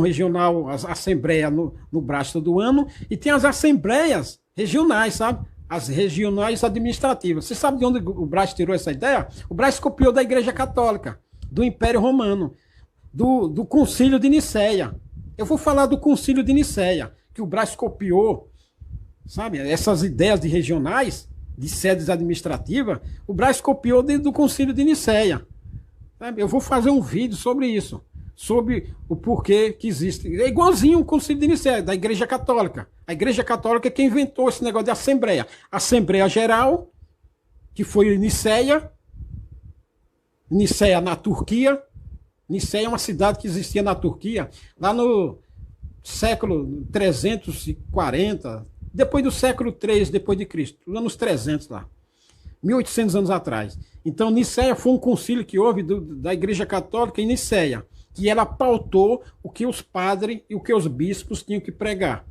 regional, as assembleias no Brás do ano, e tem as assembleias regionais, sabe? As regionais administrativas. Você sabe de onde o Brás tirou essa ideia? O Brás copiou da Igreja Católica, do Império Romano, do Concílio de Nicéia. Eu vou falar do Concílio de Nicéia, que o Brás copiou, sabe? Essas ideias de regionais, de sedes administrativas, o Brás copiou do Concílio de Nicéia. Sabe? Eu vou fazer um vídeo sobre isso, sobre o porquê que existe. É igualzinho o Concílio de Nicéia, da Igreja Católica. A Igreja Católica é quem inventou esse negócio de Assembleia. Assembleia Geral, que foi Nicéia, Nicéia na Turquia. Nicéia é uma cidade que existia na Turquia, lá no século 340, depois do século 3 depois de Cristo, lá nos 300 lá, 1800 anos atrás. Então Nicéia foi um concílio que houve da Igreja Católica em Nicéia, que ela pautou o que os padres e o que os bispos tinham que pregar.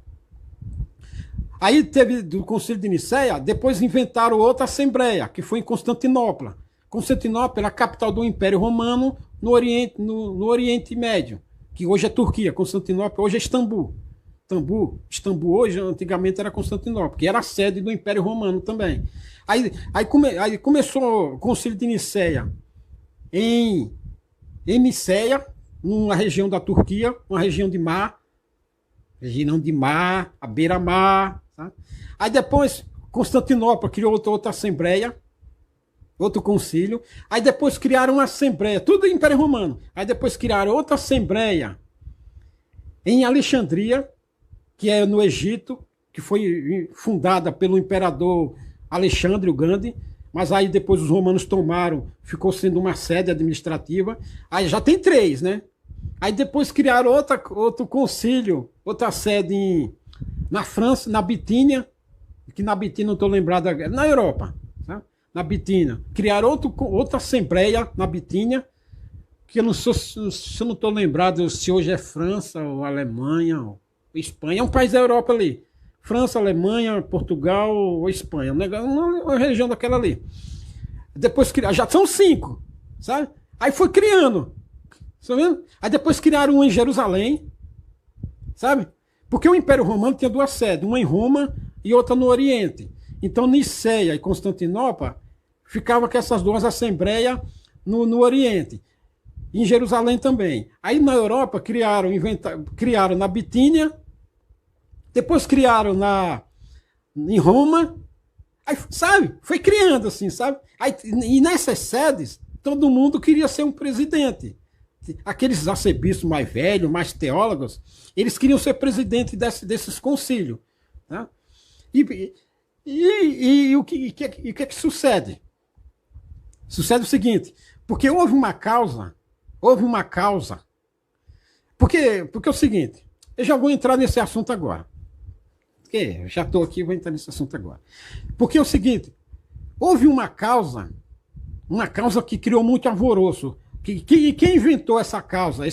Aí teve do concílio de Nicéia, depois inventaram outra assembleia, que foi em Constantinopla. Constantinopla era a capital do Império Romano no Oriente Médio, que hoje é Turquia. Constantinopla hoje é Istambul. Istambul hoje, antigamente, era Constantinopla, que era a sede do Império Romano também. Aí começou o Concílio de Nicéia em Nicéia, numa região da Turquia, uma região de mar, a beira-mar. Tá? Aí depois Constantinopla criou outra assembleia, outro concílio. Aí depois criaram uma assembleia, tudo Império Romano. Aí depois criaram outra assembleia em Alexandria, que é no Egito, que foi fundada pelo imperador Alexandre o Grande, mas aí depois os romanos tomaram, ficou sendo uma sede administrativa. Aí já tem 3, né? Aí depois criaram outro concílio, outra sede na França, na Bitínia, que na Bitínia não estou lembrado, na Europa, tá? Na Bitínia. Criaram outra assembleia na Bitínia, que eu não estou lembrado se hoje é França ou Alemanha ou Espanha, é um país da Europa ali. França, Alemanha, Portugal ou Espanha, uma região daquela ali. Depois já são 5, sabe? Aí foi criando, tá vendo? Aí depois criaram um em Jerusalém, sabe? Porque o Império Romano tinha 2 sedes, uma em Roma e outra no Oriente. Então Nicéia e Constantinopla ficavam com essas 2 assembleias no Oriente. Em Jerusalém também. Aí na Europa criaram na Bitínia, depois criaram em Roma, aí, sabe? Foi criando assim, sabe? Aí, e nessas sedes, todo mundo queria ser um presidente. Aqueles arcebispos mais velhos, mais teólogos, eles queriam ser presidente desses concílios. Tá? E o que é que sucede? Sucede o seguinte, porque houve uma causa. Porque é o seguinte, eu já vou entrar nesse assunto agora. Porque eu já estou aqui, vou entrar nesse assunto agora. Porque é o seguinte, houve uma causa que criou muito alvoroço. Quem inventou essa causa?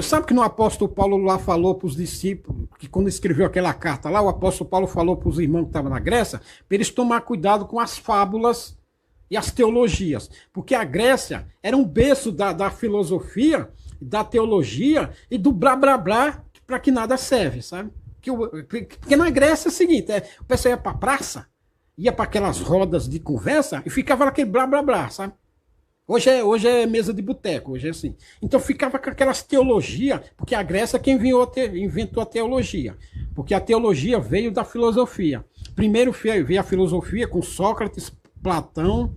Sabe que no apóstolo Paulo lá falou para os discípulos, que quando escreveu aquela carta lá, o apóstolo Paulo falou para os irmãos que estavam na Grécia, para eles tomar cuidado com as fábulas e as teologias. Porque a Grécia era um berço da filosofia, da teologia e do blá blá blá, para que nada serve, sabe? Porque na Grécia é o seguinte, o pessoal ia para a praça, ia para aquelas rodas de conversa e ficava naquele blá blá blá, sabe? Hoje é mesa de boteco, hoje é assim. Então ficava com aquelas teologias, porque a Grécia é quem inventou a teologia. Porque a teologia veio da filosofia. Primeiro veio a filosofia com Sócrates, Platão,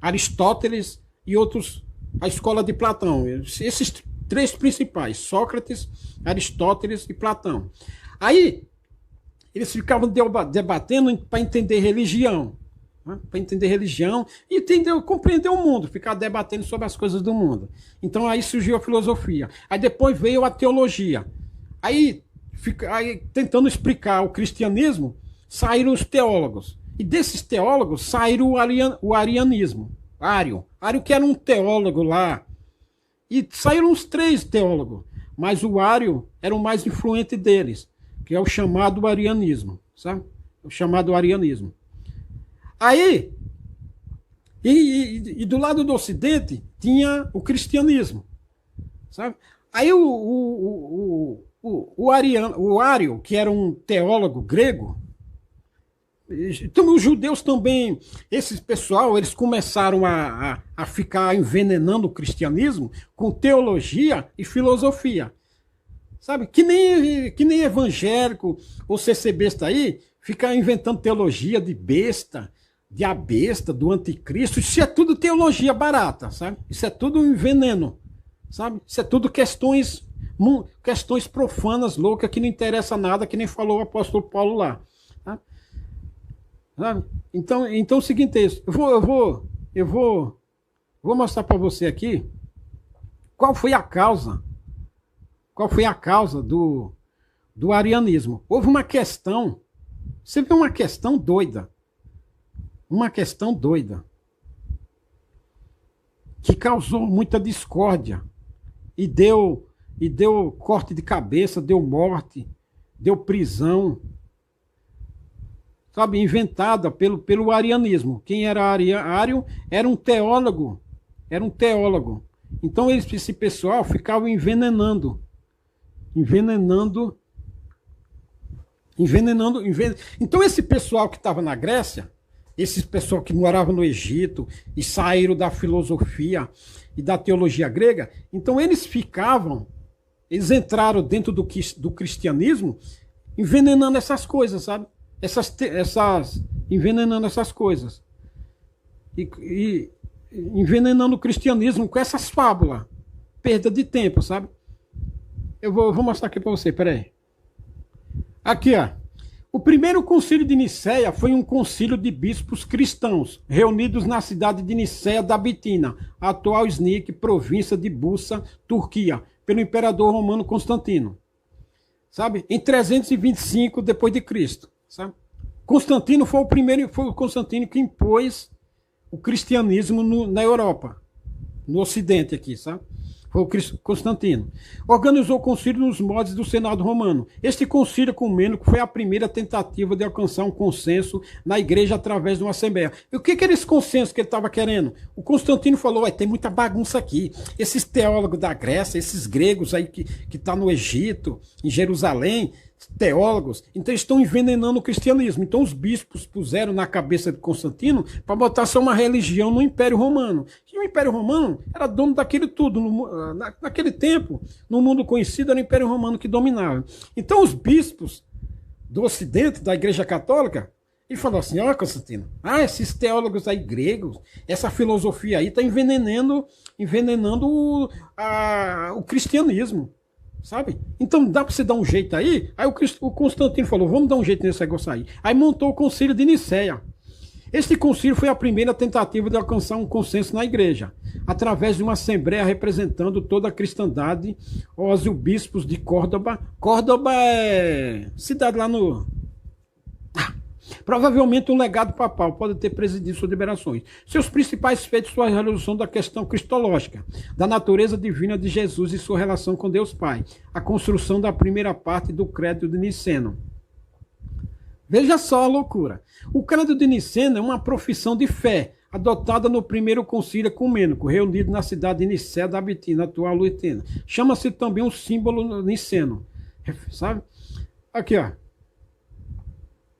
Aristóteles e outros, a escola de Platão. Esses 3 principais, Sócrates, Aristóteles e Platão. Aí, eles ficavam debatendo para entender religião. Para entender religião e compreender o mundo, ficar debatendo sobre as coisas do mundo. Então aí surgiu a filosofia. Aí depois veio a teologia. Aí tentando explicar o cristianismo, saíram os teólogos. E desses teólogos saíram o arianismo. Ário que era um teólogo lá. E saíram os 3 teólogos. Mas o Ário era o mais influente deles, que é o chamado arianismo. Sabe? O chamado arianismo. Aí, e do lado do Ocidente, tinha o cristianismo, sabe? Aí o Ário, que era um teólogo grego, então os judeus também, esse pessoal, eles começaram a ficar envenenando o cristianismo com teologia e filosofia. Sabe? Que nem evangélico ou CCBista aí, fica inventando teologia de besta, de a besta, do anticristo. Isso é tudo teologia barata, sabe? Isso é tudo um veneno, sabe? Isso é tudo questões profanas, loucas, que não interessa nada, que nem falou o apóstolo Paulo lá. Tá? Sabe? Então é o seguinte, eu vou mostrar para você aqui qual foi a causa do arianismo. Houve uma questão, você vê uma questão doida, que causou muita discórdia e deu corte de cabeça, deu morte, deu prisão, sabe, inventada pelo arianismo. Quem era Ário era um teólogo, Então esse pessoal ficava envenenando. Então esse pessoal que estava na Grécia, esses pessoal que moravam no Egito e saíram da filosofia e da teologia grega, então eles entraram dentro do cristianismo envenenando essas coisas, sabe? Envenenando essas coisas. E envenenando o cristianismo com essas fábulas. Perda de tempo, sabe? Eu vou mostrar aqui para você, peraí. Aqui, ó. O primeiro concílio de Nicéia foi um concílio de bispos cristãos, reunidos na cidade de Nicéia da Bitina, atual Iznik, província de Bursa, Turquia, pelo imperador romano Constantino. Sabe? Em 325 depois de Cristo, sabe? Constantino foi o Constantino que impôs o cristianismo na Europa, no Ocidente aqui, sabe? Foi o Constantino. Organizou o concílio nos moldes do Senado romano. Este concílio ecumênico foi a primeira tentativa de alcançar um consenso na igreja através de uma assembleia. E o que era esse consenso que ele estava querendo? O Constantino falou, tem muita bagunça aqui. Esses teólogos da Grécia, esses gregos aí que estão no Egito, em Jerusalém, teólogos, então estão envenenando o cristianismo. Então os bispos puseram na cabeça de Constantino para botar só uma religião no Império Romano. E o Império Romano era dono daquilo tudo. Naquele tempo, no mundo conhecido, era o Império Romano que dominava. Então os bispos do Ocidente, da Igreja Católica, ele falou assim, Constantino, esses teólogos aí gregos, essa filosofia aí está envenenando o cristianismo. Sabe? Então dá para você dar um jeito aí. Aí o Constantino falou, vamos dar um jeito nesse negócio aí. Aí montou o concílio de Nicéia. Este concílio foi a primeira tentativa de alcançar um consenso na igreja, através de uma assembleia representando toda a cristandade, os bispos de Córdoba. Córdoba é cidade lá no... Provavelmente um legado papal pode ter presidido suas liberações. Seus principais feitos são a resolução da questão cristológica, da natureza divina de Jesus e sua relação com Deus Pai, a construção da primeira parte do credo de Niceno. Veja só a loucura. O credo de Niceno é uma profissão de fé, adotada no primeiro concílio ecumênico, reunido na cidade de Nicéia da Bitina, atual Luitena. Chama-se também um símbolo niceno. Sabe? Aqui, ó.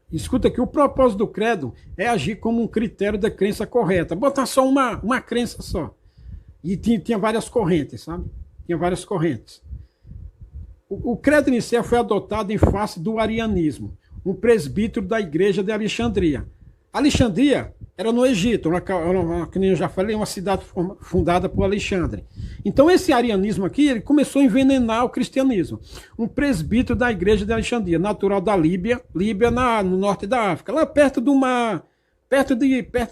Escuta aqui, o propósito do credo é agir como um critério da crença correta. Botar só uma crença só. E tinha várias correntes, sabe? Tinha várias correntes. O credo inicial foi adotado em face do arianismo, um presbítero da igreja de Alexandria. Alexandria era no Egito, como eu já falei, uma cidade fundada por Alexandre. Então esse arianismo aqui, ele começou a envenenar o cristianismo. Um presbítero da igreja de Alexandria, natural da Líbia no norte da África, lá perto do mar, perto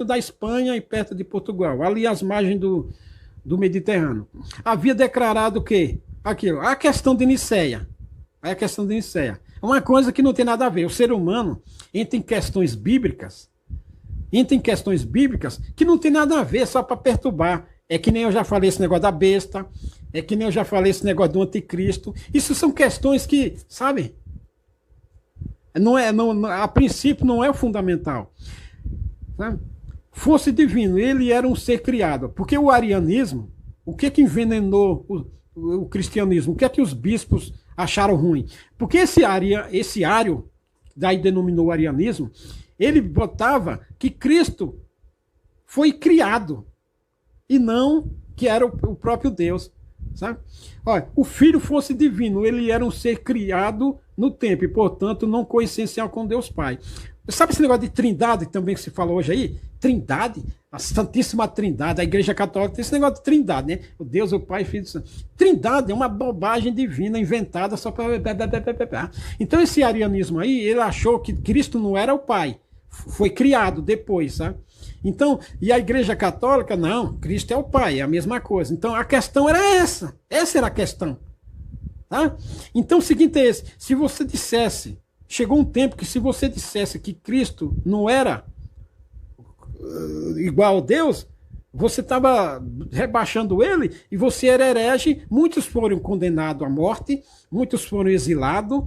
da Espanha e perto de Portugal, ali às margens do Mediterrâneo. Havia declarado que, aqui, a questão de Nicéia, é uma coisa que não tem nada a ver. O ser humano entra em questões bíblicas que não tem nada a ver, só para perturbar. É que nem eu já falei esse negócio da besta, é que nem eu já falei esse negócio do anticristo. Isso são questões que, sabe, a princípio não é o fundamental. Sabe? Fosse divino, ele era um ser criado. Porque o arianismo, o que envenenou o cristianismo? O que é que os bispos acharam ruim? Porque esse Ário, daí denominou arianismo, ele botava que Cristo foi criado e não que era o próprio Deus, sabe? Olha, o Filho fosse divino, ele era um ser criado no tempo e, portanto, não coessencial com Deus Pai. Sabe esse negócio de trindade também que se falou hoje aí? Trindade, a Santíssima Trindade, a Igreja Católica tem esse negócio de trindade, né? O Deus, o Pai, o Filho e o Santo. Trindade é uma bobagem divina inventada só para... Então esse arianismo aí, ele achou que Cristo não era o Pai, foi criado depois, sabe? Então, e a Igreja Católica, não, Cristo é o Pai, é a mesma coisa. Então a questão era essa era a questão. Tá? Então o seguinte é esse, se você dissesse, chegou um tempo que se você dissesse que Cristo não era igual a Deus, você estava rebaixando ele e você era herege, muitos foram condenados à morte, muitos foram exilados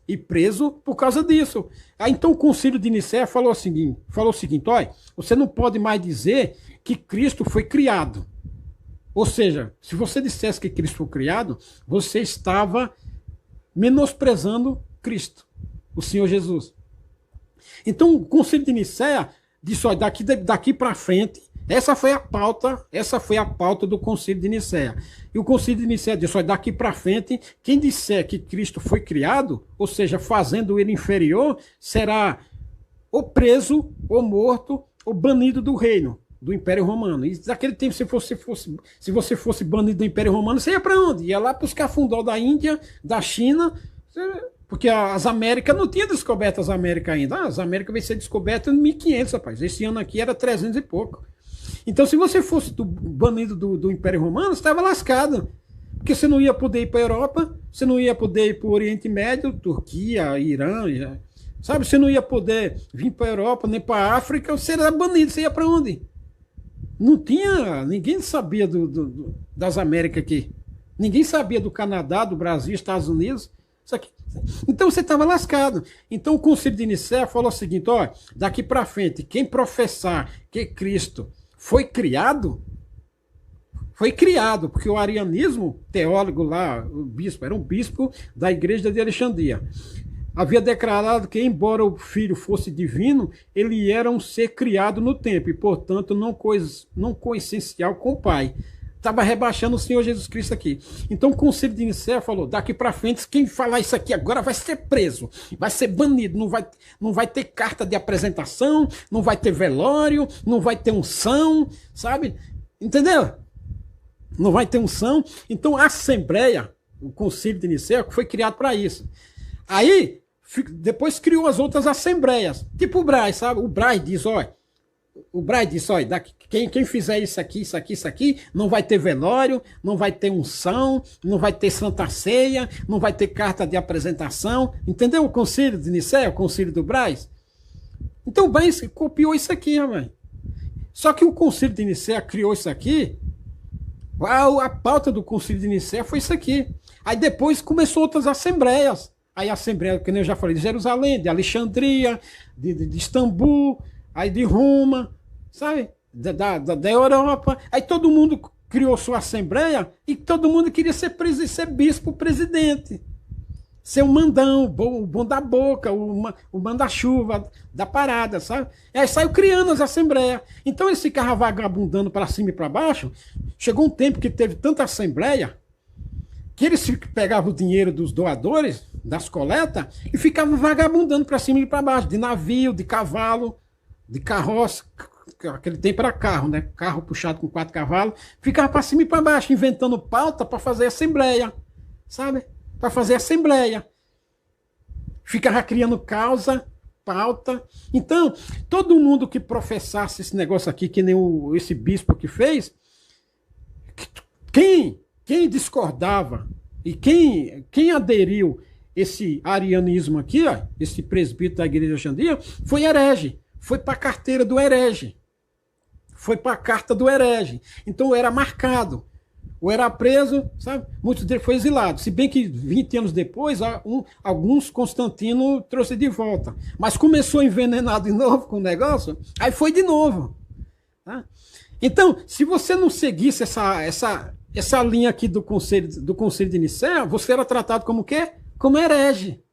e presos por causa disso. Aí, então o Concílio de Nicéia falou o seguinte, olha, você não pode mais dizer que Cristo foi criado. Ou seja, se você dissesse que Cristo foi criado, você estava menosprezando Cristo, o Senhor Jesus. Então o Concílio de Nicéia disse, olha, daqui para frente, essa foi a pauta do Concílio de Nicéia. E o Concílio de Nicéia disse, olha, daqui para frente, quem disser que Cristo foi criado, ou seja, fazendo ele inferior, será ou preso, ou morto, ou banido do reino, do Império Romano. E naquele tempo, se você fosse banido do Império Romano, você ia para onde? Ia lá para os cafundó da Índia, da China, porque as Américas não tinham descoberto as Américas ainda. As Américas vai ser descobertas em 1500, rapaz. Esse ano aqui era 300 e pouco. Então, se você fosse banido do Império Romano, você estava lascado. Porque você não ia poder ir para a Europa, você não ia poder ir para o Oriente Médio, Turquia, Irã, sabe? Você não ia poder vir para a Europa, nem para a África, você era banido, você ia para onde? Não tinha, ninguém sabia das Américas aqui. Ninguém sabia do Canadá, do Brasil, Estados Unidos. Então você estava lascado. Então o Concílio de Nicéia falou o seguinte, ó, daqui para frente, quem professar que Cristo foi criado, porque o arianismo, teólogo lá, o bispo, era um bispo da igreja de Alexandria, havia declarado que, embora o Filho fosse divino, ele era um ser criado no tempo e, portanto, não coessencial com o Pai. Estava rebaixando o Senhor Jesus Cristo aqui. Então o Concílio de Nicéia falou, daqui para frente, quem falar isso aqui agora vai ser preso, vai ser banido, não vai ter carta de apresentação, não vai ter velório, não vai ter unção, sabe? Entendeu? Não vai ter unção. Então a Assembleia, o Concílio de Nicéia, foi criado para isso. Aí, depois criou as outras assembleias, tipo o Braz, sabe? O Braz diz, olha, quem fizer isso aqui, não vai ter velório, não vai ter unção, não vai ter santa ceia, não vai ter carta de apresentação. Entendeu o Concílio de Nicéia, o Concílio do Braz? Então o Braz copiou isso aqui, rapaz. Só que o Concílio de Nicéia criou isso aqui, a pauta do Concílio de Nicéia foi isso aqui. Aí depois começou outras assembleias. Aí a Assembleia, que nem eu já falei, de Jerusalém, de Alexandria, de Istambul, aí de Roma, sabe? Da Europa. Aí todo mundo criou sua Assembleia e todo mundo queria ser bispo presidente. Ser o mandão, o bom da boca, o manda-chuva da parada, sabe? E aí saiu criando as Assembleias. Então eles ficavam vagabundando para cima e para baixo. Chegou um tempo que teve tanta Assembleia que eles pegavam o dinheiro dos doadores, das coletas, e ficavam vagabundando para cima e para baixo, de navio, de cavalo, de carroça. Aquele tempo era carro, né? Carro puxado com 4 cavalos. Ficava para cima e para baixo, inventando pauta para fazer assembleia, sabe? Para fazer assembleia. Ficava criando causa, pauta. Então, todo mundo que professasse esse negócio aqui, que nem esse bispo que fez, quem discordava e quem aderiu esse arianismo aqui, ó, esse presbítero da igreja de Alexandria, foi herege. Foi para a carteira do herege. Foi para a carta do herege. Então era marcado. Ou era preso, sabe? Muitos deles foram exilados. Se bem que 20 anos depois, alguns Constantino trouxe de volta. Mas começou envenenado de novo com o negócio, aí foi de novo. Tá? Então, se você não seguisse essa essa linha aqui do Concílio de Nicéia, você era tratado como o quê? Como herege.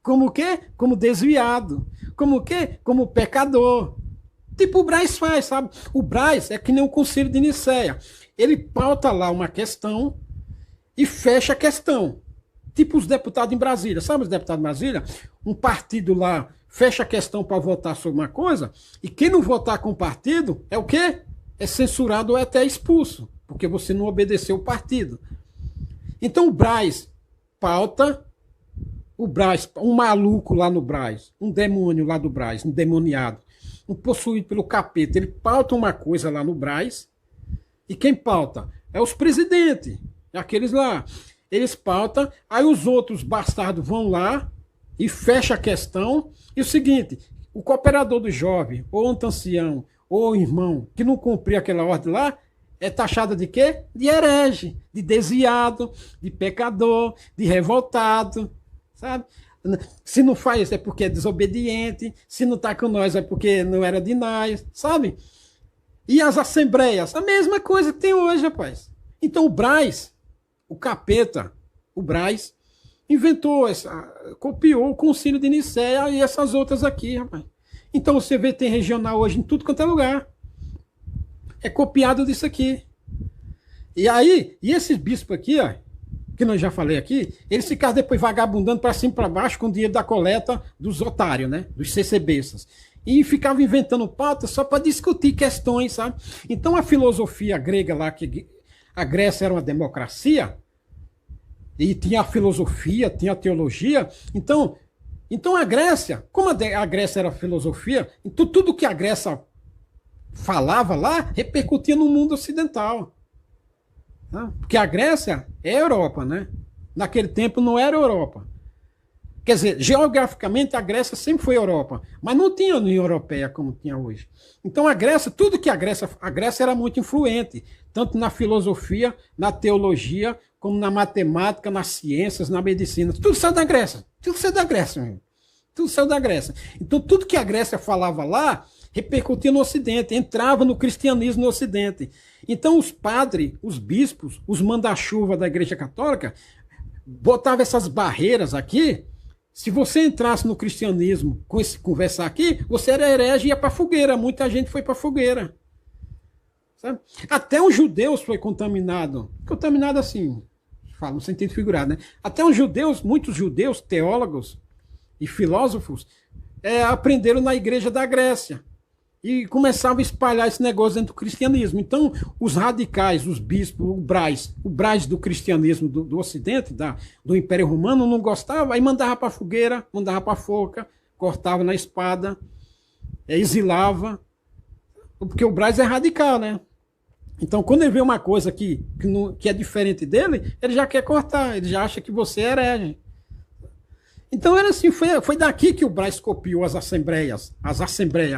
Como o quê? Como desviado. Como o quê? Como pecador. Tipo o Braz faz, sabe? O Braz é que nem o Concílio de Nicéia. Ele pauta lá uma questão e fecha a questão. Tipo os deputados em Brasília. Sabe os deputados em Brasília? Um partido lá fecha a questão para votar sobre uma coisa e quem não votar com o partido é o quê? É censurado ou é até expulso, porque você não obedeceu o partido. Então o Braz pauta, o Braz, um maluco lá no Braz, um demônio lá do Braz, um demoniado, um possuído pelo capeta, ele pauta uma coisa lá no Braz e quem pauta? É os presidentes, aqueles lá. Eles pautam, aí os outros bastardos vão lá e fecha a questão. E o seguinte, o cooperador do jovem, ou um ancião, ou um irmão, que não cumprir aquela ordem lá, é taxado de quê? De herege, de desviado, de pecador, de revoltado, sabe? Se não faz é porque é desobediente, se não está com nós é porque não era de nós, sabe? E as assembleias, a mesma coisa que tem hoje, rapaz. Então o Braz, o capeta, o Braz, inventou, copiou o Concílio de Nicéia e essas outras aqui, rapaz. Então você vê, tem regional hoje em tudo quanto é lugar. É copiado disso aqui. E aí, e esses bispos aqui, ó, que nós já falei aqui, eles ficaram depois vagabundando para cima e para baixo com o dinheiro da coleta dos otários, né? Dos CCBistas. E ficavam inventando pauta só para discutir questões, sabe? Então a filosofia grega lá, que a Grécia era uma democracia, e tinha a filosofia, tinha a teologia. Então a Grécia, como a Grécia era filosofia, então tudo que a Grécia falava lá repercutia no mundo ocidental. Né? Porque a Grécia é Europa, né? Naquele tempo não era Europa. Quer dizer, geograficamente a Grécia sempre foi Europa, mas não tinha União Europeia como tinha hoje. Então a Grécia, tudo que a Grécia era muito influente, tanto na filosofia, na teologia, como na matemática, nas ciências, na medicina. Tudo saiu da Grécia. Tudo saiu da Grécia, meu. Tudo saiu da Grécia. Então tudo que a Grécia falava lá repercutia no Ocidente, entrava no cristianismo no Ocidente. Então os padres, os bispos, os manda-chuva da Igreja Católica botavam essas barreiras aqui. Se você entrasse no cristianismo com esse conversar aqui, você era herege e ia para a fogueira. Muita gente foi para a fogueira. Sabe? Até os judeus foi contaminado. Contaminado assim, falo no sentido figurado, né? Até os judeus, muitos judeus, teólogos e filósofos, aprenderam na igreja da Grécia. E começavam a espalhar esse negócio dentro do cristianismo. Então, os radicais, os bispos, o Braz do cristianismo do Ocidente, do Império Romano, não gostava, aí mandava para a fogueira, mandava para a forca, cortava na espada, exilava, porque o Braz é radical, né? Então, quando ele vê uma coisa que é diferente dele, ele já quer cortar, ele já acha que você é herege. Então era assim, foi daqui que o Braz copiou as assembleias, a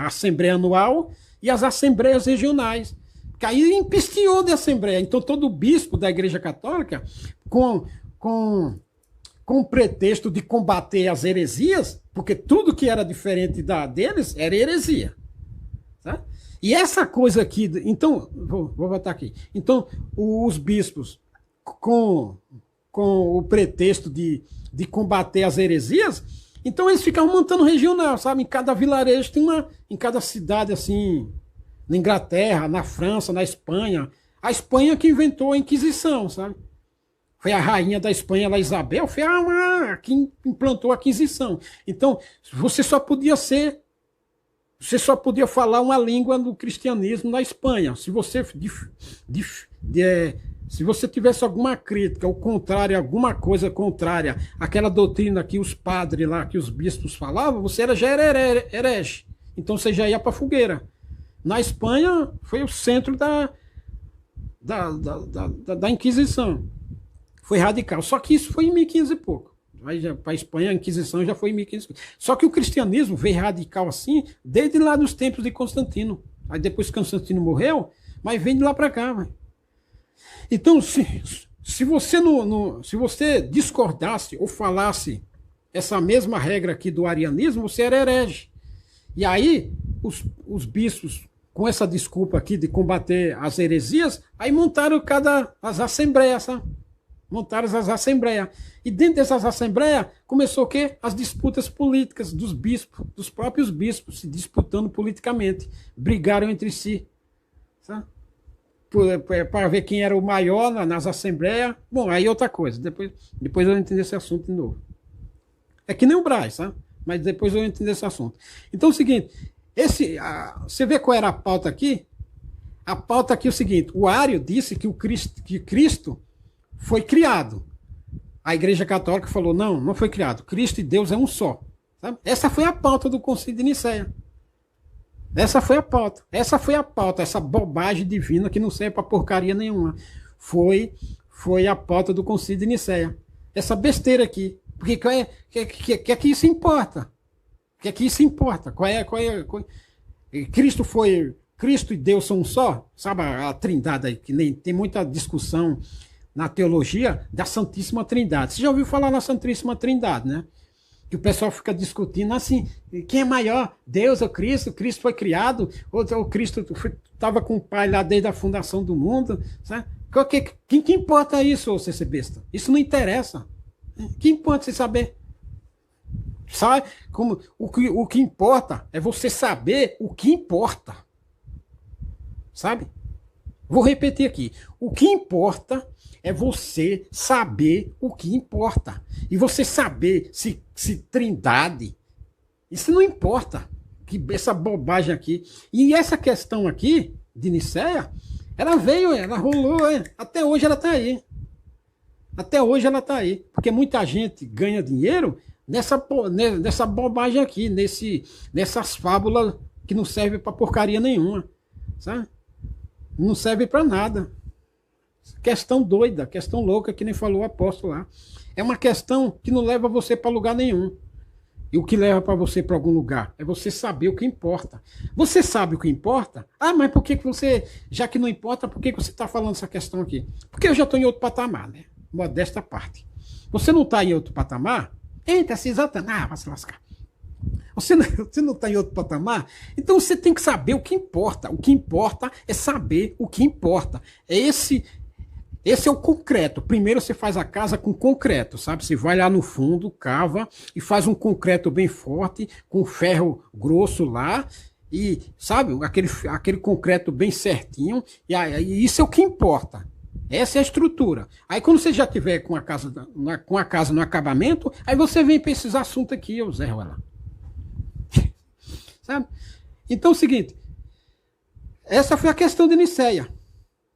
Assembleia Anual e as Assembleias Regionais. Que aí empesteou de Assembleia. Então todo bispo da Igreja Católica, com o pretexto de combater as heresias, porque tudo que era diferente deles era heresia. Tá? E essa coisa aqui, então, vou botar aqui. Então os bispos, com o pretexto de combater as heresias, então eles ficavam montando regional, sabe? Em cada vilarejo tem em cada cidade, assim, na Inglaterra, na França, na Espanha. A Espanha que inventou a Inquisição, sabe? Foi a rainha da Espanha, a Isabel, foi que implantou a Inquisição. Então, você só podia falar uma língua do cristianismo na Espanha. Se você se você tivesse alguma crítica, ou contrário, alguma coisa contrária àquela doutrina que os padres lá, que os bispos falavam, você já era herege. Então você já ia para a fogueira. Na Espanha foi o centro da Inquisição. Foi radical. Só que isso foi em 1500 e pouco. Para a Espanha a Inquisição já foi em 1500. Só que o cristianismo veio radical assim desde lá dos tempos de Constantino. Aí depois que Constantino morreu, mas vem de lá para cá, velho. Então, se você discordasse ou falasse essa mesma regra aqui do arianismo, você era herege. E aí, os bispos com essa desculpa aqui de combater as heresias, aí montaram as assembleias, sabe? Montaram as assembleias. E dentro dessas assembleias começou o quê? As disputas políticas dos bispos, dos próprios bispos, se disputando politicamente. Brigaram entre si. Para ver quem era o maior nas assembleias. Bom, aí outra coisa. Depois eu entendo esse assunto de novo. É que nem o Braz, sabe? Mas depois eu entendo esse assunto. Então é o seguinte, você vê qual era a pauta aqui? A pauta aqui é o seguinte, o Ário disse que Cristo foi criado. A Igreja Católica falou, não foi criado. Cristo e Deus é um só. Sabe? Essa foi a pauta do Concílio de Nicéia. Essa foi a pauta. Essa bobagem divina que não serve para porcaria nenhuma. Foi a pauta do Concílio de Nicéia. Essa besteira aqui. Porque que isso importa? Que isso importa? Cristo e Deus são um só? Sabe a trindade aí, que nem tem muita discussão na teologia da Santíssima Trindade. Você já ouviu falar na Santíssima Trindade, né? Que o pessoal fica discutindo assim, quem é maior? Deus ou Cristo? Cristo foi criado? Ou Cristo estava com o Pai lá desde a fundação do mundo? Sabe? Que importa isso, ô CC besta? Isso não interessa. Que importa você saber? Sabe? O que importa é você saber o que importa. Sabe? Vou repetir aqui. O que importa é você saber o que importa. E você saber se trindade, isso não importa. Essa bobagem aqui. E essa questão aqui, de Nicéia, ela veio, ela rolou, até hoje ela está aí. Até hoje ela está aí. Porque muita gente ganha dinheiro nessa bobagem aqui, nessas fábulas que não servem para porcaria nenhuma. Sabe? Não serve para nada. Questão doida, questão louca, que nem falou o apóstolo lá. É uma questão que não leva você para lugar nenhum. E o que leva para você para algum lugar é você saber o que importa. Você sabe o que importa? Ah, mas por que você, já que não importa, por que você está falando essa questão aqui? Porque eu já estou em outro patamar, né? Modesta parte. Você não está em outro patamar? Eita, se Satanás, vai se lascar. Você não está em outro patamar? Então você tem que saber o que importa. O que importa é saber o que importa. Esse é o concreto. Primeiro você faz a casa com concreto, sabe? Você vai lá no fundo, cava e faz um concreto bem forte, com ferro grosso lá, e, sabe, aquele concreto bem certinho, e isso é o que importa. Essa é a estrutura. Aí quando você já tiver com a casa no acabamento, aí você vem para esses assuntos aqui, Zé Ruela. Sabe? Então é o seguinte, essa foi a questão de Nicéia.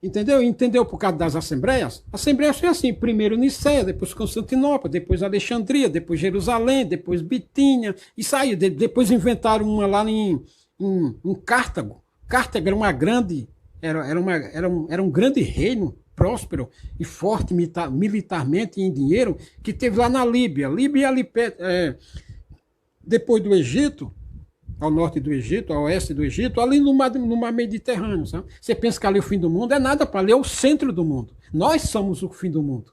Entendeu? Entendeu por causa das assembleias? A assembleia foi assim, primeiro Nicéia, depois Constantinopla, depois Alexandria, depois Jerusalém, depois Bitínia, e saiu. Depois inventaram uma lá em Cartago. Cartago era um grande reino, próspero e forte militarmente e em dinheiro, que teve lá na Líbia. Líbia ali perto, depois do Egito, ao norte do Egito, ao oeste do Egito, ali no mar Mediterrâneo. Sabe? Você pensa que ali é o fim do mundo? É nada para ali, é o centro do mundo. Nós somos o fim do mundo.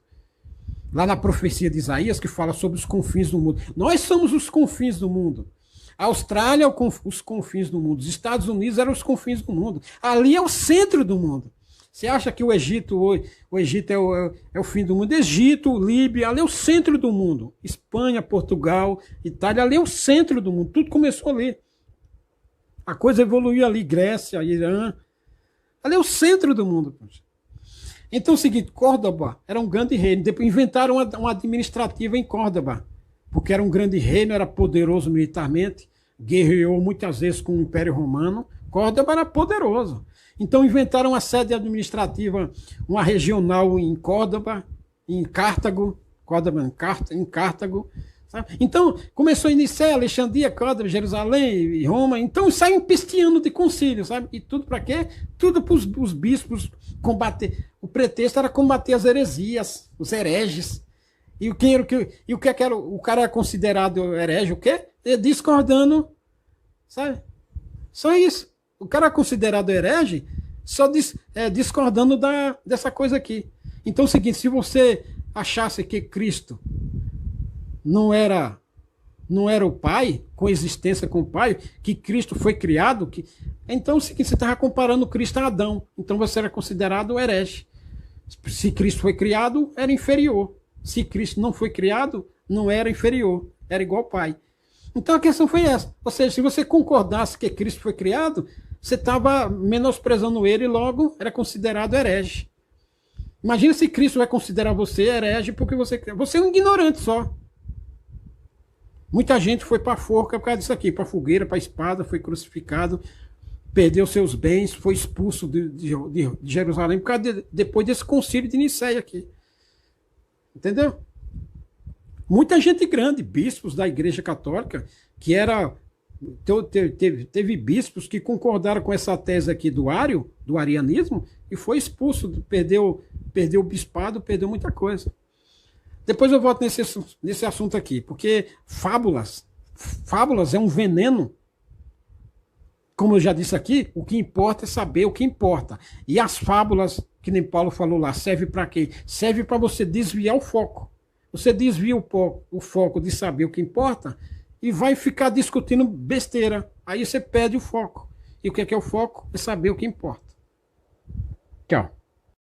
Lá na profecia de Isaías, que fala sobre os confins do mundo. Nós somos os confins do mundo. A Austrália é os confins do mundo. Os Estados Unidos eram os confins do mundo. Ali é o centro do mundo. Você acha que o Egito é o fim do mundo? Egito, Líbia, ali é o centro do mundo. Espanha, Portugal, Itália, ali é o centro do mundo. Tudo começou ali. A coisa evoluiu ali, Grécia, Irã. Ali é o centro do mundo. Então é o seguinte, Córdoba era um grande reino. Depois inventaram uma administrativa em Córdoba, porque era um grande reino, era poderoso militarmente, guerreou muitas vezes com o Império Romano. Córdoba era poderoso. Então inventaram uma sede administrativa, uma regional em Córdoba, em Cartago, em Cartago. Sabe? Então começou a iniciar Alexandria, Córdoba, Jerusalém e Roma. Então saiu pisteando de concílio, sabe? E tudo para quê? Tudo para os bispos combater. O pretexto era combater as heresias, os hereges. E o que era o cara era considerado herege, o quê? Discordando, sabe? Só isso. O cara é considerado herege só discordando dessa coisa aqui. Então é o seguinte, se você achasse que Cristo não era não era o Pai, coexistência com o Pai, que Cristo foi criado, então você estava comparando Cristo a Adão, então você era considerado herege. Se Cristo foi criado, era inferior. Se Cristo não foi criado, não era inferior, era igual ao Pai. Então a questão foi essa. Ou seja, se você concordasse que Cristo foi criado, você estava menosprezando ele e logo era considerado herege. Imagina se Cristo vai considerar você herege porque você é um ignorante só. Muita gente foi para a forca por causa disso aqui, para a fogueira, para a espada, foi crucificado, perdeu seus bens, foi expulso de Jerusalém por causa depois desse concílio de Nicéia aqui. Entendeu? Muita gente grande, bispos da Igreja Católica, que era... Teve bispos que concordaram com essa tese aqui do arianismo, e foi expulso, perdeu o bispado, perdeu muita coisa. Depois eu volto nesse assunto aqui, porque fábulas é um veneno. Como eu já disse aqui, o que importa é saber o que importa. E as fábulas, que nem Paulo falou lá, serve para quê? Serve para você desviar o foco. Você desvia o foco de saber o que importa e vai ficar discutindo besteira. Aí você perde o foco. E o que é o foco? É saber o que importa. Tchau.